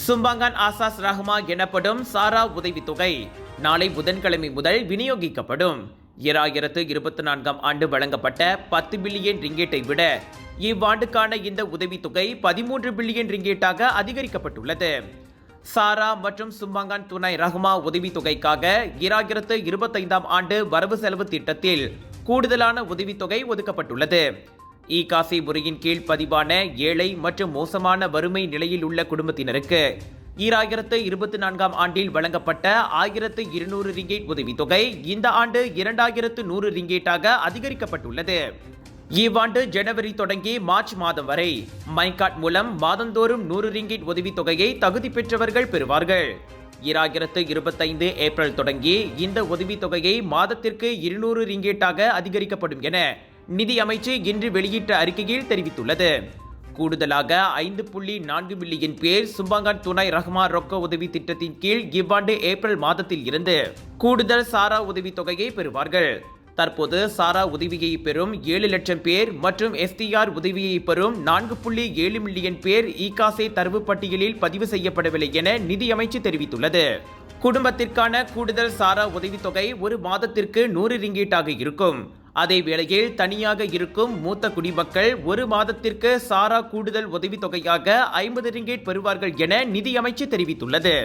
சும்பாங்கான் ஆசாஸ் ரஹ்மா எனப்படும் சாரா உதவித்தொகை நாளை புதன்கிழமை முதல் விநியோகிக்கப்படும். 2024 ஆண்டு வழங்கப்பட்ட 10 பில்லியன் ரிங்கேட்டை விட இவ்வாண்டுக்கான இந்த உதவித்தொகை 13 பில்லியன் ரிங்கேட்டாக அதிகரிக்கப்பட்டுள்ளது. சாரா மற்றும் சும்பாங்கான் துணை ரஹ்மா உதவித்தொகைக்காக 2025 ஆண்டு வரவு செலவு திட்டத்தில் கூடுதலான உதவித்தொகை ஒதுக்கப்பட்டுள்ளது. இகாசி முறையின் கீழ் பதிவான ஏழை மற்றும் மோசமான வறுமை நிலையில் உள்ள குடும்பத்தினருக்கு 2024 ஆண்டில் வழங்கப்பட்ட 1200 ரிங்கேட் உதவித்தொகை இந்த ஆண்டு 2100 ரிங்கேட்டாக அதிகரிக்கப்பட்டுள்ளது. இவ்வாண்டு ஜனவரி தொடங்கி மார்ச் மாதம் வரை மைகாட் மூலம் மாதந்தோறும் 100 ரிங்கேட் உதவித்தொகையை தகுதி பெற்றவர்கள் பெறுவார்கள். 2025 ஏப்ரல் தொடங்கி இந்த உதவித்தொகையை மாதத்திற்கு 200 ரிங்கேட்டாக அதிகரிக்கப்படும் என நிதி அமைச்சு இன்று வெளியிட்ட அறிக்கையில் தெரிவித்துள்ளது. கூடுதலாக 5.4 மில்லியன் பேர் சும்பாங்கான் துணை ரஹ்மா ரொக்க உதவி திட்டத்தின் கீழ் இவ்வாண்டு ஏப்ரல் மாதத்தில் இருந்து கூடுதல் சாரா உதவித்தொகையை பெறுவார்கள். தற்போது சாரா உதவியை பெறும் 7 லட்சம் பேர் மற்றும் எஸ்டிஆர் உதவியை பெறும் 4.7 மில்லியன் பேர் இகாசே தரவு பட்டியலில் பதிவு செய்யப்படவில்லை என நிதி அமைச்சு தெரிவித்துள்ளது. குடும்பத்திற்கான கூடுதல் சாரா உதவித்தொகை ஒரு மாதத்திற்கு 100 ரிங்கேட்டாக இருக்கும். அதே வேளையில் தனியாக இருக்கும் மூத்த குடிமக்கள் ஒரு மாதத்திற்கு சாரா கூடுதல் உதவித்தொகையாக 50 ரிங்கேட் பெறுவார்கள் என நிதி அமைச்சு தெரிவித்துள்ளது.